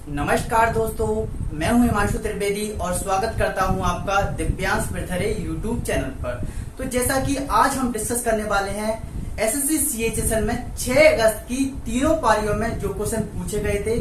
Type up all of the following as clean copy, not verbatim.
नमस्कार दोस्तों, मैं हूं हिमांशु त्रिवेदी और स्वागत करता हूं आपका दिव्यांश पृथरे यूट्यूब चैनल पर। तो जैसा कि आज हम डिस्कस करने वाले हैं एसएससी सीएचएसएल में 6 अगस्त की तीनों पारियों में जो क्वेश्चन पूछे गए थे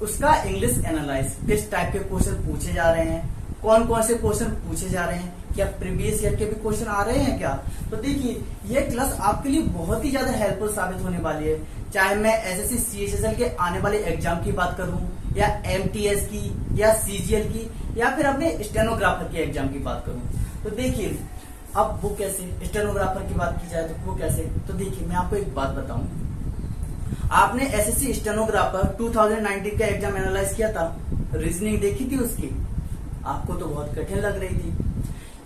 उसका इंग्लिश एनालाइज, किस टाइप के क्वेश्चन पूछे जा रहे हैं, कौन कौन से क्वेश्चन पूछे जा रहे हैं, क्या प्रीवियस ईयर के भी क्वेश्चन आ रहे हैं क्या। तो देखिए ये क्लास आपके लिए बहुत ही ज्यादा हेल्पफुल साबित होने वाली है, चाहे मैं एसएससी सीएचएसएल के आने वाले एग्जाम की बात करूं या एमटीएस की या सीजीएल की या फिर अपने स्टेनोग्राफर के एग्जाम की बात करूं। तो देखिए अब वो कैसे, स्टेनोग्राफर की बात की जाए तो वो कैसे। तो देखिए मैं आपको एक बात बताऊं, आपने एसएससी स्टेनोग्राफर 2019 का एग्जाम एनालाइज किया था, रीजनिंग देखी थी उसकी, आपको तो बहुत कठिन लग रही थी।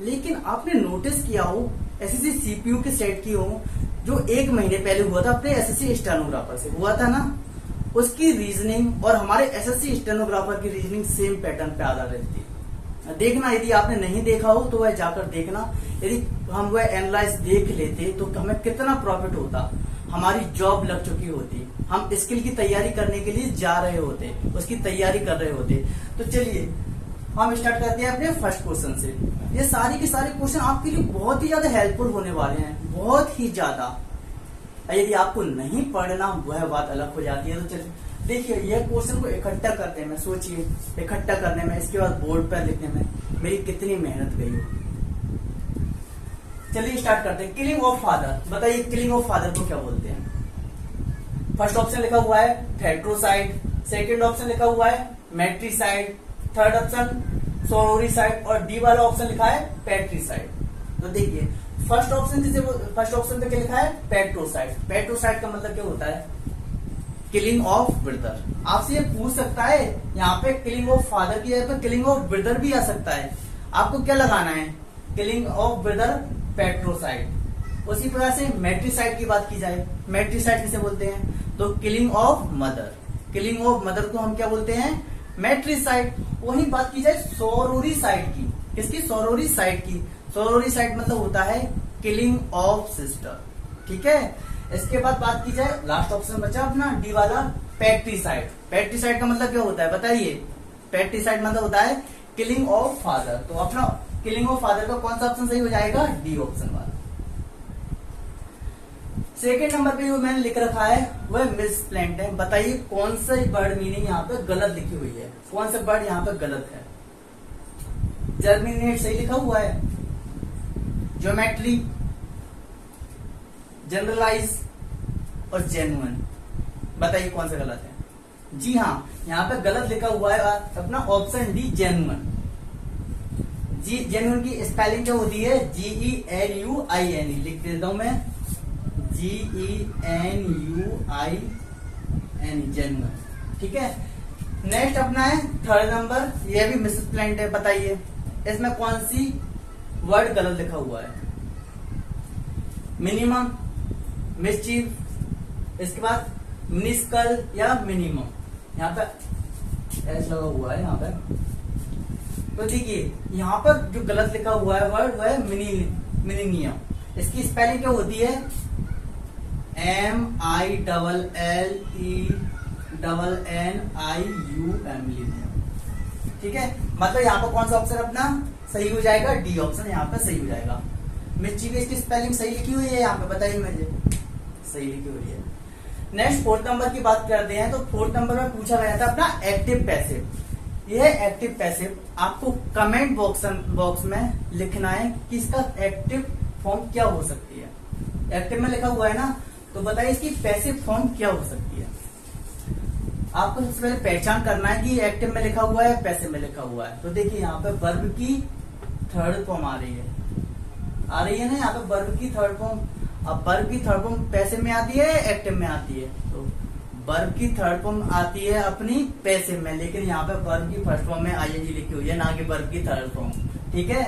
लेकिन आपने नोटिस किया हो एसएससी सीपीयू के सेट की हो जो 1 महीने पहले हुआ था अपने एसएससी स्टेनोग्राफर से हुआ था ना, उसकी रीजनिंग और हमारे एसएससी स्टेनोग्राफर की रीजनिंग सेम पैटर्न पे आधारित थी। देखना, यदि आपने नहीं देखा हो तो वह जाकर देखना। यदि हम वह एनालाइज देख लेते तो हमें कितना प्रॉफिट होता, हमारी जॉब लग चुकी होती, हम स्किल की तैयारी करने के लिए जा रहे होते, उसकी तैयारी कर रहे होते। तो चलिए हम स्टार्ट करते हैं अपने फर्स्ट क्वेश्चन से। ये सारी के सारे क्वेश्चन आपके लिए बहुत ही ज्यादा हेल्पफुल होने वाले हैं, बहुत ही ज्यादा। यदि आपको नहीं पढ़ना वह बात अलग हो जाती है। तो चलिए देखिए यह क्वेश्चन को इकट्ठा करने में, सोचिए इकट्ठा करने में, इसके बाद बोर्ड पर लिखने में मेरी कितनी मेहनत गई हो। चलिए स्टार्ट करते हैं। किलिंग ऑफ फादर, बताइए किलिंग ऑफ फादर को क्या बोलते हैं। फर्स्ट ऑप्शन लिखा हुआ है फ्रेट्रोसाइड, सेकंड ऑप्शन लिखा हुआ है मैट्रिसाइड, थर्ड ऑप्शन सोरोरिसाइड और डी वाला ऑप्शन लिखा है पैट्रिसाइड। तो देखिए फर्स्ट ऑप्शन पे क्या लिखा है, पेट्रोसाइड। पेट्रोसाइड का मतलब क्या होता है, किलिंग ऑफ ब्रदर। आपसे ये पूछ सकता है यहाँ पे किलिंग ऑफ फादर की जगह पे किलिंग ऑफ ब्रदर भी आ सकता है, आपको क्या लगाना है, किलिंग ऑफ ब्रदर पेट्रोसाइड। उसी प्रकार से मैट्रिसाइड की बात की जाए, मैट्रिसाइड किसे बोलते हैं, तो killing of mother. Killing of mother को हम क्या बोलते हैं, मैट्रिसाइड। वही बात की जाए सोरोरिसाइड की, किसकी, सोरोरिसाइड की। सोरोरिसाइड मतलब होता है किलिंग ऑफ सिस्टर, ठीक है। इसके बाद बात की जाए, लास्ट ऑप्शन बचा अपना डी वाला पैट्रिसाइड। पैट्रिसाइड का मतलब क्या होता है बताइए, पैट्रिसाइड मतलब होता है किलिंग ऑफ फादर। तो अपना किलिंग ऑफ फादर का कौन सा ऑप्शन सही हो जाएगा, डी ऑप्शन वाला। सेकेंड नंबर पे जो मैंने लिख रखा है वह मिसप्लेंट है। बताइए कौन सा वर्ड मीनिंग यहाँ पे गलत लिखी हुई है, कौन सा वर्ड यहाँ पे गलत है। जर्मिनेट सही लिखा हुआ है, ज्योमेट्री, जनरलाइज और जेन्युइन, बताइए कौन सा गलत है। जी हाँ, यहाँ पे गलत लिखा हुआ है अपना ऑप्शन डी जेन्युइन। जी जेन्युइन की स्पेलिंग क्या होती है, GENUINE, लिख देता हूं मैं GENUINE, जेन्युइन, ठीक है। नेक्स्ट अपना है थर्ड नंबर, यह भी मिसप्लेंट है। बताइए इसमें कौन सी वर्ड गलत लिखा हुआ है, मिनिमम, मिसचीफ, इसके बाद मिनिस्कल या मिनिमम। यहाँ पे एस लगा हुआ है यहाँ पे। तो देखिए यहाँ पर जो गलत लिखा हुआ है वर्ड वह है मिनिनियम। इसकी स्पेलिंग क्या होती है, MINNIUM, ठीक है। मतलब यहाँ पर कौन सा ऑप्शन अपना सही हो जाएगा, डी ऑप्शन यहाँ पे सही हो जाएगा। मिस्चीवियस की स्पेलिंग सही लिखी हुई है यहाँ पे, बताइए मुझे, सही लिखी हुई है। नेक्स्ट फोर्थ नंबर की बात करते हैं। तो फोर्थ नंबर में पूछा गया था अपना एक्टिव पैसिव। यह एक्टिव पैसिव आपको कमेंट बॉक्स में लिखना है कि इसका एक्टिव फॉर्म क्या हो सकती है। एक्टिव में लिखा हुआ है ना, तो बताइए इसकी पैसिव फॉर्म क्या हो सकती है। आपको सबसे पहले पहचान करना है कि एक्टिव में लिखा हुआ है, पैसिव में लिखा हुआ है। तो देखिए यहाँ पे वर्ब की थर्ड फॉर्म आ रही है ना, यहाँ पे वर्ब की थर्ड फॉर्म। अब वर्ब की थर्ड फॉर्म पैसिव में आती है, एक्टिव में आती है। तो वर्ब की थर्ड फॉर्म आती है अपनी पैसिव में, लेकिन यहाँ पे वर्ब की फर्स्ट फॉर्म में ING लिखी हुई है, ना कि वर्ब की थर्ड फॉर्म, ठीक है।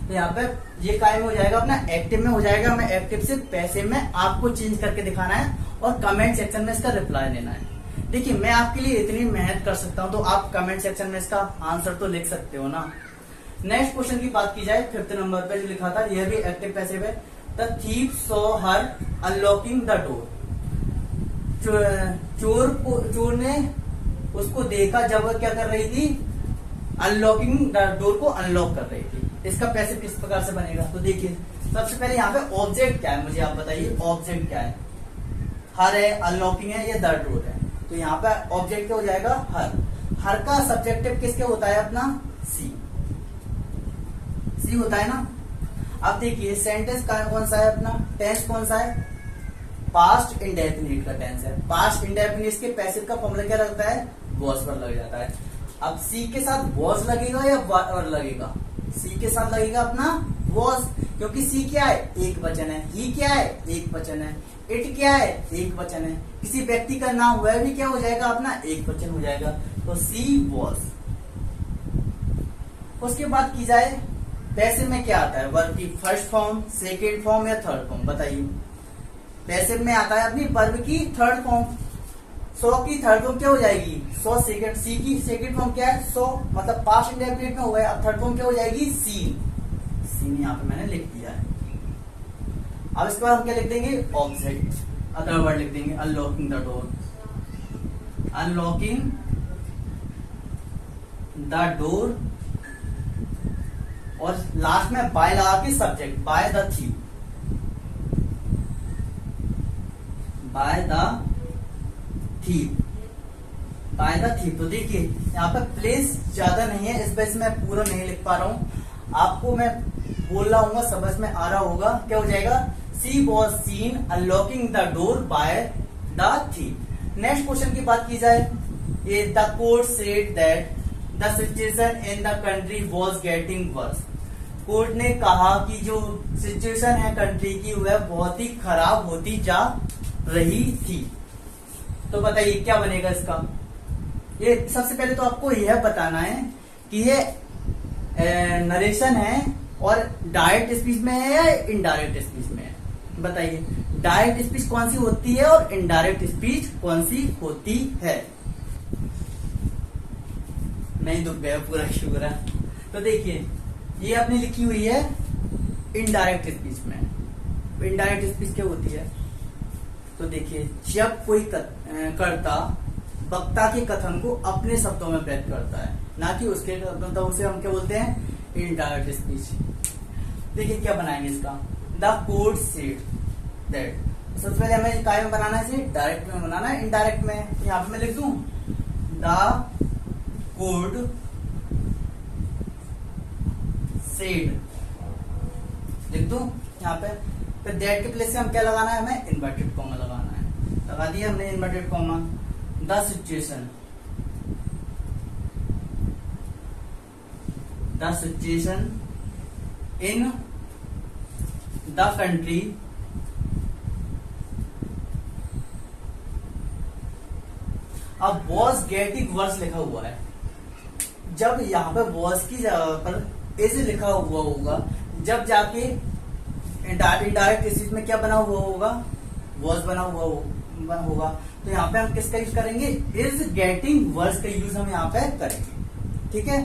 तो यहाँ पे ये कायम हो जाएगा अपना एक्टिव में हो जाएगा। हमें एक्टिव से पैसिव में आपको चेंज करके दिखाना है और कमेंट सेक्शन में इसका रिप्लाई देना है। देखिए मैं आपके लिए इतनी मेहनत कर सकता हूँ, तो आप कमेंट सेक्शन में इसका आंसर तो लिख सकते हो ना। नेक्स्ट क्वेश्चन की बात की जाए, फिफ्थ नंबर पे जो लिखा था यह भी एक्टिव पैसिव है। The thief saw her unlocking the door. चोर ने उसको देखा जब वह क्या कर रही थी, अनलॉकिंग डोर को अनलॉक कर रही थी। इसका पैसिव किस प्रकार से बनेगा, तो देखिए सबसे पहले यहाँ पे ऑब्जेक्ट क्या है, मुझे आप बताइए ऑब्जेक्ट क्या है। हर है, अनलॉकिंग है, ये द डोर है। तो यहाँ पे ऑब्जेक्ट क्या हो जाएगा, हर। हर का सब्जेक्टिव किसके होता है अपना, सी। सी होता है ना। अब देखिए सेंटेंस कौन सा है अपना, टेंस कौन सा है, पास्ट इंडेफिनिट का टेंस है। पास्ट इंडेफिनिट के पैसिव का फॉर्मूला क्या लगता है, वॉज पर लग जाता है। अब सी के साथ वॉज लगेगा या वर लगेगा, सी के साथ लगेगा अपना वॉज, क्योंकि सी क्या है, एक वचन है। ही क्या है, एक वचन है। इट क्या है, एक वचन है। किसी व्यक्ति का नाम वह भी क्या हो जाएगा अपना, एक वचन हो जाएगा। तो सी वॉज। उसके बाद की जाए पैसिव में क्या आता है, वर्ब की फर्स्ट फॉर्म, सेकेंड फॉर्म या थर्ड फॉर्म, बताइए। पैसिव में आता है अपनी वर्ब की थर्ड फॉर्म। सो की थर्ड फॉर्म क्या हो जाएगी, सो सेकेंड। सी की सेकेंड फॉर्म क्या है, सो, मतलब पास्ट इंडेफिनिट में हो गया। अब थर्ड फॉर्म क्या हो जाएगी, सीन। सीन यहाँ पे मैंने लिख दिया है। अब इसके बाद हम क्या लिख देंगे, ऑब्जेक्ट, अदर वर्ड लिख देंगे, unlocking the door, unlocking the door, और लास्ट में बाय लगा के subject, bye the thief, bye the thief, bye the thief. तो देखिए यहाँ पे प्लेस ज्यादा नहीं है, इस वजह से मैं पूरा नहीं लिख पा रहा हूं। आपको मैं बोल रहा हूँ, समझ में आ रहा होगा। क्या हो जाएगा, she was seen unlocking the door by the thief. Next question की बात की जाए, ये the court said that the situation in the country was getting worse. कोर्ट ने कहा कि जो सिचुएशन है कंट्री की वह बहुत ही खराब होती जा रही थी। तो बताइए क्या बनेगा इसका। ये सबसे पहले तो आपको यह बताना है कि ये नरेशन है और डायरेक्ट स्पीच में है या इनडायरेक्ट स्पीच में है, बताइए। डायरेक्ट स्पीच कौन सी होती है और इनडायरेक्ट स्पीच कौन सी होती है। नहीं दुख गया पूरा की पूरा। तो देखिए ये अपनी लिखी हुई है इनडायरेक्ट स्पीच में। इनडायरेक्ट स्पीच क्या होती है, तो देखिए जब कोई कर्ता वक्ता के कथन को अपने शब्दों में व्यक्त करता है, ना कि उसके, मतलब उसे हम क्या बोलते हैं, इनडायरेक्ट स्पीच। देखिए क्या बनाएंगे इसका, द कोर्ट सेड दैट। सबसे पहले हमें काय में बनाना है, इसे डायरेक्ट में बनाना है, इनडायरेक्ट में। यहाँ पे मैं लिख दूं द कोर्ट सेड, लिख दूं यहाँ पे। फिर दैट के प्लेस से हम क्या लगाना है, हमें इन्वर्टेड कॉमा लगाना है। लगा दिया हमने inverted comma. The situation, the situation in the country अब वॉज गेटिंग वर्स लिखा हुआ है। जब यहाँ पे वॉज की जगह पर इज लिखा हुआ होगा, जब जाके इनडायरेक्ट स्पीच में क्या बना हुआ होगा, वॉज बना हुआ होगा। तो यहाँ पे हम किसका यूज करेंगे, इज गेटिंग वर्स का यूज हम यहाँ पे करेंगे। ठीक है,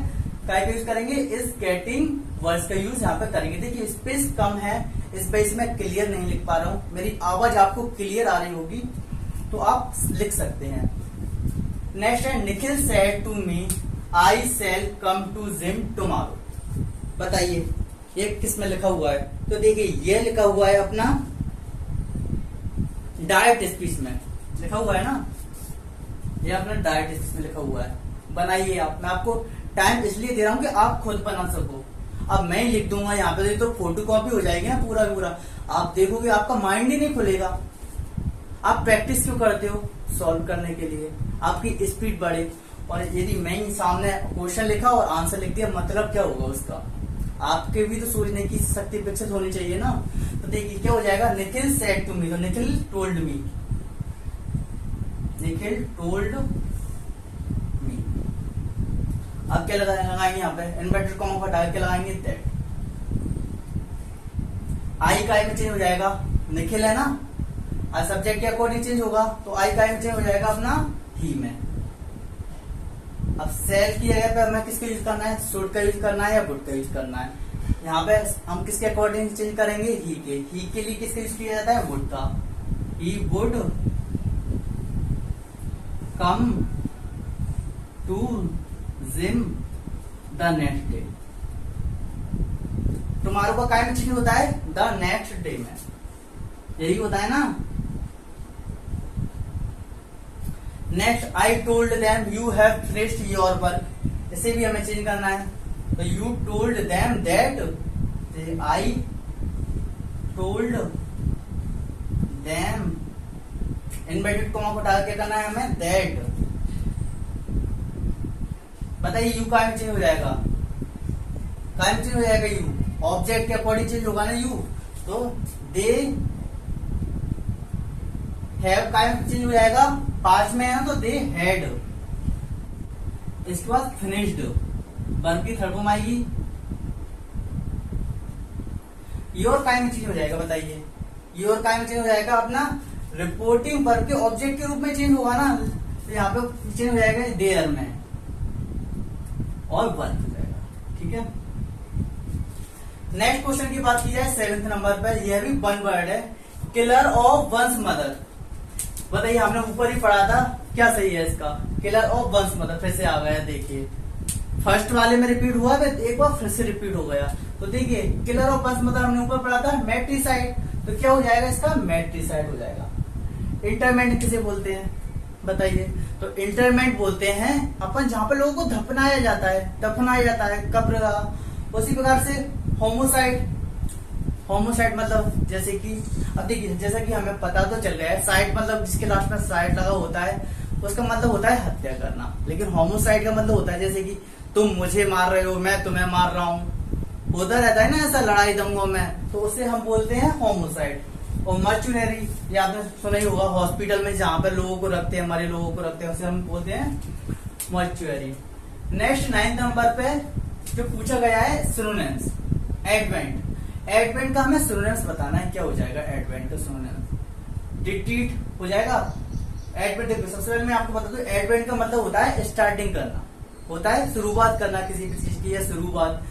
काय का यूज करेंगे, इज गेटिंग वर्स का यूज यहाँ पे करेंगे। देखिए स्पेस कम है, इस पे इसमें क्लियर नहीं लिख पा रहा हूं। मेरी आवाज आपको क्लियर आ रही होगी तो आप लिख सकते हैं। नेक्स्ट है, Nikhil said to me I shall come to gym tomorrow. बताइए ये किस में लिखा हुआ है, तो देखिए ये लिखा हुआ है अपना डायरेक्ट स्पीच में लिखा हुआ है ना, ये अपना डायरेक्ट स्पीच में लिखा हुआ है। बनाइए आप, मैं आपको टाइम इसलिए दे रहा हूं कि आप खुद बना सको। अब मैं ही लिख दूंगा यहाँ पे तो फोटो कॉपी हो जाएगी ना पूरा पूरा, आप देखोगे आपका माइंड ही नहीं खुलेगा। आप प्रैक्टिस क्यों करते हो, सॉल्व करने के लिए, आपकी स्पीड बढ़े। और यदि मैं ही सामने क्वेश्चन लिखा और आंसर लिख दिया, मतलब क्या होगा उसका, आपके भी तो सोचने की शक्ति विकसित होनी चाहिए ना। तो देखिए क्या हो जाएगा, निखिल सेड टू मी, तो Nikhil told me, Nikhil told me. अब क्या लगाएंगे यहाँ पे, इन्वर्टेड कॉमा को हटा के लगाएंगे दैट। आई का में चेंज हो जाएगा, निखिल है ना, आज सब्जेक्ट के अकॉर्डिंग चेंज होगा, तो आई का में चेंज हो जाएगा अपना ही में। अब सेल की जगह पे हमें किसका यूज करना है, शुड का यूज करना है या वुड का यूज करना है। यहाँ पे हम किसके अकॉर्डिंग चेंज करेंगे, ही के। ही के लिए किसका यूज किया जाता है, वुड का। He would come to gym the next day. Tomorrow का काय में चेंज होता है द नेक्स्ट डे में, यही होता है ना। Next, I told them you have finished your work, इसे भी हमें चेंज करना है। तो you told them that, I told them, inverted comma को डाल के करना है हमें दैट। बताइए यू काय में चेंज हो जाएगा, काय में चेंज हो जाएगा यू, ऑब्जेक्ट के अकॉर्डिंग चेंज होगा ना यू। तो दे हैव काय में चेंज हो जाएगा, पास्ट में है ना तो दे हैड। इसके बाद फिनिश्ड, वर्ब की थर्ड फॉर्म आएगी। योर काय में चेंज हो जाएगा, बताइए योर काय में चेंज हो जाएगा अपना रिपोर्टिंग वर्ब के ऑब्जेक्ट के रूप में चेंज होगा ना, तो यहाँ पे चेंज हो जाएगा देयर में और वर्ब हो जाएगा। ठीक है, नेक्स्ट क्वेश्चन की बात की जाए 7th नंबर पर, यह भी वन वर्ड है, किलर ऑफ वंस मदर। बताइए हमने ऊपर ही पढ़ा था, क्या सही है इसका, किलर ऑफ वंस मदर। फिर से आ गया, देखिए फर्स्ट वाले में रिपीट हुआ, एक बार फिर से रिपीट हो गया। तो देखिए किलर ऑफ वंस मदर हमने ऊपर पढ़ा था मैट्रिसाइड, तो क्या हो जाएगा इसका, मैट्रिसाइड हो जाएगा। इंटरमेंट किसे बोलते हैं बताइए, तो इंटरमेंट बोलते हैं अपन जहां पर लोगों को दफनाया जाता है, दफनाया जाता है कब्र का। उसी प्रकार से होमोसाइड, होमोसाइड मतलब जैसे कि अब देखिए, जैसा कि हमें पता तो चल गया है, साइड मतलब जिसके लास्ट में साइड लगा होता है उसका मतलब होता है हत्या करना। लेकिन होमोसाइड का मतलब होता है जैसे कि तुम मुझे मार रहे हो, मैं तुम्हें मार रहा हूँ, होता रहता है ना ऐसा लड़ाई दंगों में, तो उसे हम बोलते हैं होमोसाइड। और मर्चुनरी, ये आपने सुना ही होगा, हॉस्पिटल में जहां पर लोगों को रखते हैं, मरे लोगों को रखते हैं, उसे हम बोलते हैं मर्चुनरी। नेक्स्ट 9th नंबर पे जो पूछा गया है सिनोनिम्स, एडवेंट। एडवेंट का हमें सिनोनिम्स बताना है, क्या हो जाएगा एडवेंट का सिनोनिम्स, डिटीट हो जाएगा। एडवेंट देखो, सबसे पहले मैं आपको बता दूं, एडवेंट का मतलब होता है स्टार्टिंग करना, होता है शुरुआत करना किसी भी चीज की, या शुरुआत।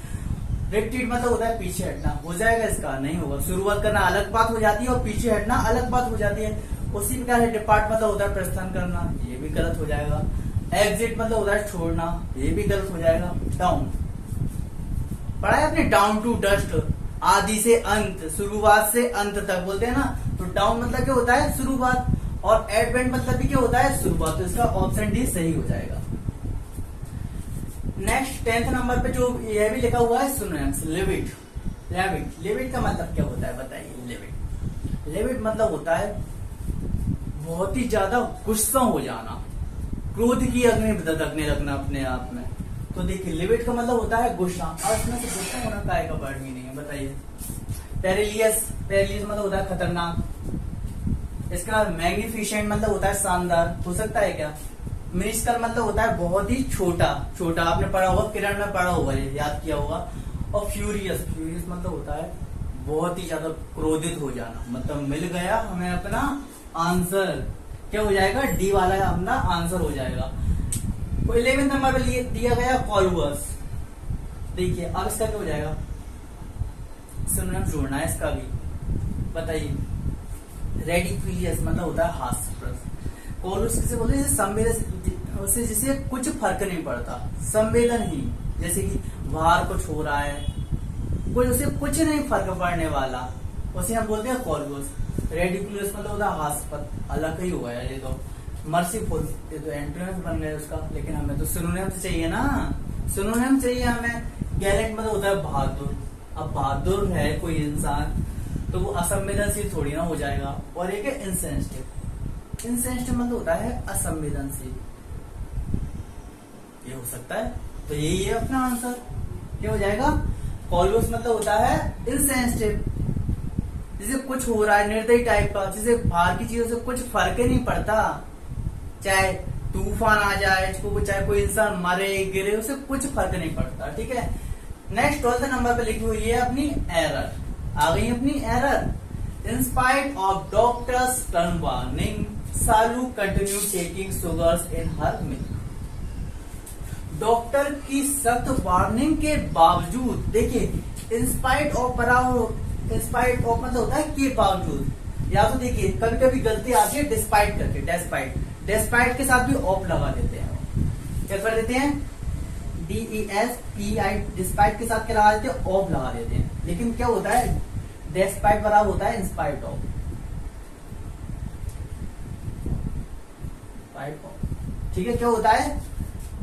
रिट्रीट मतलब होता है पीछे हटना, हो जाएगा इसका, नहीं होगा। शुरुआत करना अलग बात हो जाती है और पीछे हटना अलग बात हो जाती है। उसी प्रकार से डिपार्ट मतलब होता है प्रस्थान करना, ये भी गलत हो जाएगा। एग्जिट मतलब होता है छोड़ना, ये भी गलत हो जाएगा। डाउन पढ़ा है आपने, डाउन टू डस्ट, आदि से अंत, शुरुआत से अंत तक बोलते हैं ना, तो डाउन मतलब क्या होता है शुरुआत, और एडवेंट मतलब भी क्या होता है शुरुआत। तो इसका ऑप्शन डी सही हो जाएगा। नेक्स्ट 10th नंबर पे जो यह भी लिखा हुआ है सिनोनिम्स, लिविट। लिविट, लिविट का मतलब क्या होता है बताइए। लिविट, लिविट मतलब होता है बहुत ही ज्यादा गुस्सा हो जाना, क्रोध की अग्नि दहकने लगना अपने आप में। तो देखिए लिविट का मतलब होता है गुस्सा, और इसमें से गुस्सा होना काय का वर्ड भी नहीं है, बताइए। पेरिलियस, पेरिलियस मतलब होता है खतरनाक। इसका मैग्निफिसेंट मतलब होता है शानदार, हो सकता है क्या। मिनिस्कल मतलब होता है बहुत ही छोटा, छोटा आपने पढ़ा होगा, किरण में पढ़ा होगा, ये याद किया होगा। और फ्यूरियस, फ्यूरियस मतलब होता है बहुत ही ज्यादा क्रोधित हो जाना, मतलब मिल गया हमें अपना आंसर, क्या हो जाएगा डी वाला अपना आंसर हो जाएगा। 11th नंबर पे दिया गया कॉलवर्स। देखिए अब इसका क्या हो जाएगा, सिनोनिम जोड़ना है इसका भी, बताइए। रेडिकुलियस मतलब होता है हास्यप्रद। कॉलवर्स किसे बोलते हैं, संवेदन, उससे जिसे कुछ फर्क नहीं पड़ता, संवेदन ही, जैसे कि बाहर कुछ हो रहा है, कुछ उसे कुछ नहीं फर्क पड़ने वाला, उसे हम बोलते हैं कॉलवर्स। रेडिकुलस मतलब होता है हास्यप्रद, अलग ही हुआ है ये तो। मर्सीफुल, ये तो एंटोनिम बन गया उसका, लेकिन हमें तो सिनोनिम्स चाहिए ना, सिनोनिम्स चाहिए हमें। गैलेंट मतलब होता है बहादुर। अब बहादुर है कोई इंसान तो वो असंवेदनशील थोड़ी ना हो जाएगा। और एक है इनसेंसिटिव, इनसेंसिटिव मतलब होता है असंवेदनशील, ये हो सकता है। तो यही है अपना आंसर, क्या हो जाएगा। कॉलवर्स मतलब होता है इनसेंसिटिव, जिसे कुछ हो रहा है, निर्दयी टाइप का, जिसे बाहर की चीजों से कुछ फर्क ही नहीं पड़ता, चाहे तूफान आ जाए, चाहे कोई इंसान मरे गिरे, उसे कुछ फर्क नहीं पड़ता। ठीक है। नेक्स्ट 12th नंबर पे लिखी हुई है अपनी एरर, आ गई अपनी error. In spite of doctors turn warning, Salu continue taking sugars in her milk. Doctor की सख्त वार्निंग के बावजूद, देखिए इंस्पाइट ऑफ बराबर, इंस्पाइट ऑफ मतलब होता है के बावजूद, या तो देखिए कभी कभी गलती आती है डिस्पाइट करके, डेस्पाइट, डेस्पाइट के साथ भी ऑफ लगा देते हैं, क्या कर देते हैं, DESPITE डिस्पाइट के साथ क्या लगा देते हैं, ऑफ लगा देते हैं। लेकिन क्या होता है, डेस्पाइट बराबर होता है इंस्पाइट ऑफ। ठीक है, क्या होता है,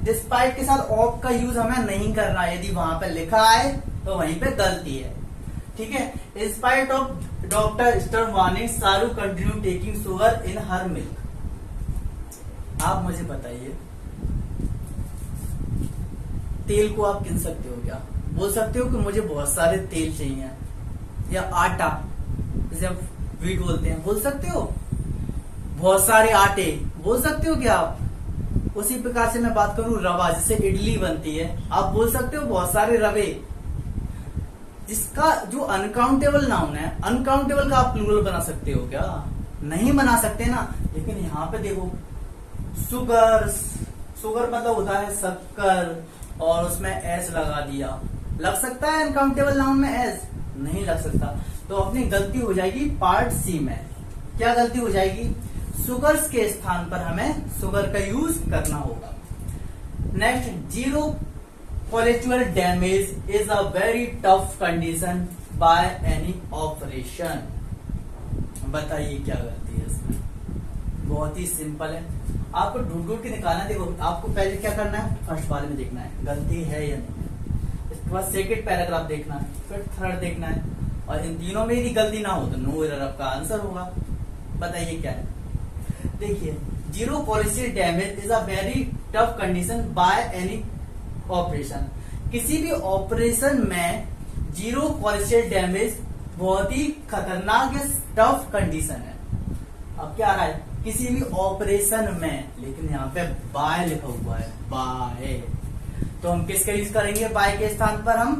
डिस्पाइट के साथ ऑफ का यूज हमें नहीं करना, यदि वहां पे लिखा है तो वहीं पे गलती है। ठीक है, in spite of doctor stern warning Shahrukh continue taking sugar in her milk. आप मुझे बताइए, तेल को आप गिन सकते हो क्या, बोल सकते हो कि मुझे बहुत सारे तेल चाहिए, या आटा जैसे आप व्हीट बोलते हैं, बोल सकते हो, बहुत सारे आटे बोल सकते हो क्या आप। उसी प्रकार से मैं बात करूं रवा, जैसे इडली बनती है, आप बोल सकते हो बहुत सारे रवे। जिसका जो अनकाउंटेबल नाउन है, अनकाउंटेबल का आप प्लूरल बना सकते हो क्या, नहीं बना सकते ना। लेकिन यहाँ पे देखो, सुगर, सुगर मतलब होता है शक्कर, और उसमें एस लगा दिया, लग सकता है अनकाउंटेबल नाउन में एस, नहीं लग सकता। तो अपनी गलती हो जाएगी पार्ट सी में। क्या गलती हो जाएगी, सुगर्स के स्थान पर हमें शुगर का यूज करना होगा। Next, zero cholesterol damage is a very tough condition by any operation. बताइए क्या गलती है इसमें, बहुत ही सिंपल है, आपको ढूंढ ढूंढ के निकालना। देखो, आपको पहले क्या करना है, फर्स्ट वाले में देखना है गलती है या नहीं, इसके बाद सेकेंड पैराग्राफ देखना है, फिर थर्ड देखना है, और इन तीनों में यदि गलती ना हो तो नो एरर आपका आंसर होगा। बताइए क्या है, देखिए, zero cholesterol damage is a very tough condition by any operation. किसी भी ऑपरेशन में जीरो कोलेस्ट्रॉल डैमेज बहुत ही खतरनाक या टफ कंडीशन है। अब क्या आ रहा है, किसी भी ऑपरेशन में, लेकिन यहाँ पे बाय लिखा हुआ है, बाय, तो हम किसका यूज करेंगे, बाय के स्थान पर हम,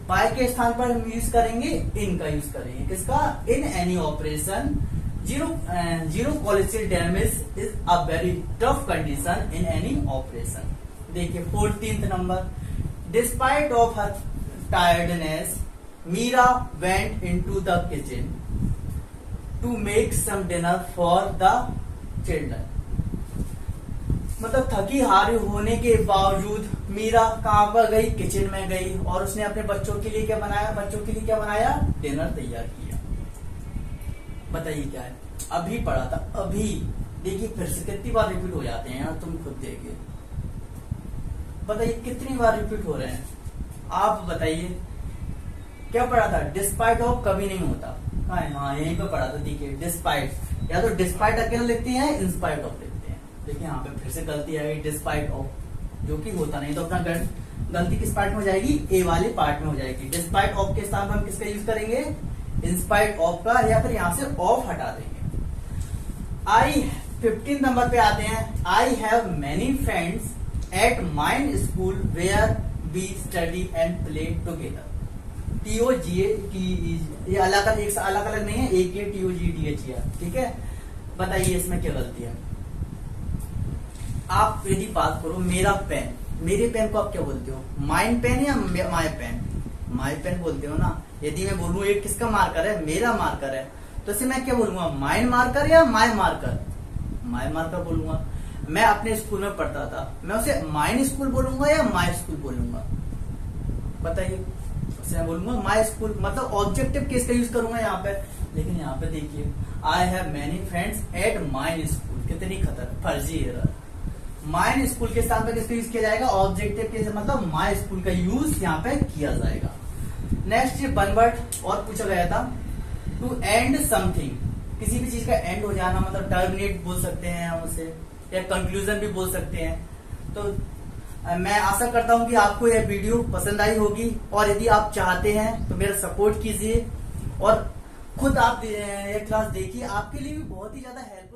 बाय के स्थान पर हम यूज करेंगे इन का यूज करेंगे, किसका, in any operation zero cholesterol damage is a very tough condition in any operation. देखिए 14th number, despite of her tiredness Meera went into the kitchen to make some dinner for the children. मतलब थकी हारी होने के बावजूद मीरा कहां पर गई, किचन में गई, और उसने अपने बच्चों के लिए क्या बनाया, बच्चों के लिए क्या बनाया, डिनर तैयार किया। बताइए क्या है, अभी पढ़ा था, अभी। देखिए फिर से कितनी बार रिपीट हो जाते हैं यार, तुम खुद देखिए, बताइए कितनी बार रिपीट हो रहे हैं, आप बताइए। क्या पढ़ा था, डिस्पाइट ऑफ कभी नहीं होता, हाँ यहीं पे पढ़ा था। देखिए डिस्पाइट, या तो डिस्पाइट अकेले लिखते हैं, इंस्पाइट ऑफ लिखते हैं। देखिए यहाँ पे फिर से गलती आ गई, डिस्पाइट ऑफ, जो कि होता नहीं। तो अपना गलती किस पार्ट में हो जाएगी, ए वाले पार्ट में हो जाएगी। डिस्पाइट ऑफ के स्थान पर हम किसका यूज करेंगे, इंस्पाइट ऑफ का, या फिर यहां से ऑफ हटा देंगे। 15 नंबर पे आते हैं, I have many friends at mine school where we study and play together. TOGA, ये अलग अलग नहीं है, एक ये TOGDH, ठीक है। बताइए इसमें क्या गलती है। आप यदि बात करो मेरा पेन, मेरे पेन को आप क्या बोलते हो, माइन पेन या माई पेन, माई पेन बोलते हो ना। यदि मैं बोलूं ये किसका मार्कर है, मेरा मार्कर है, तो इसे मैं क्या बोलूंगा, माइन मार्कर या माई मार्कर, माई मार्कर बोलूंगा। मैं अपने स्कूल में पढ़ता था, मैं उसे माइन स्कूल बोलूंगा या माई स्कूल बोलूंगा, बताइए। उसे मैं बोलूंगा माई स्कूल, मतलब ऑब्जेक्टिव केस का यूज करूंगा यहाँ पे। लेकिन यहाँ पे देखिए, I have many friends at mine school, कितनी फर्जी एरर। माइन स्कूल के स्थान पर किसका यूज किया जाएगा, ऑब्जेक्टिव केस, मतलब माई स्कूल का यूज यहाँ पे किया जाएगा। नेक्स्ट वन वर्ड और पूछा गया था, टू एंड समथिंग, किसी भी चीज का एंड हो जाना, मतलब टर्मिनेट बोल सकते हैं हम उसे, या कंक्लूजन भी बोल सकते हैं। तो मैं आशा करता हूं कि आपको यह वीडियो पसंद आई होगी, और यदि आप चाहते हैं तो मेरा सपोर्ट कीजिए, और खुद आप ये क्लास देखिए, आपके लिए भी बहुत ही ज्यादा हेल्प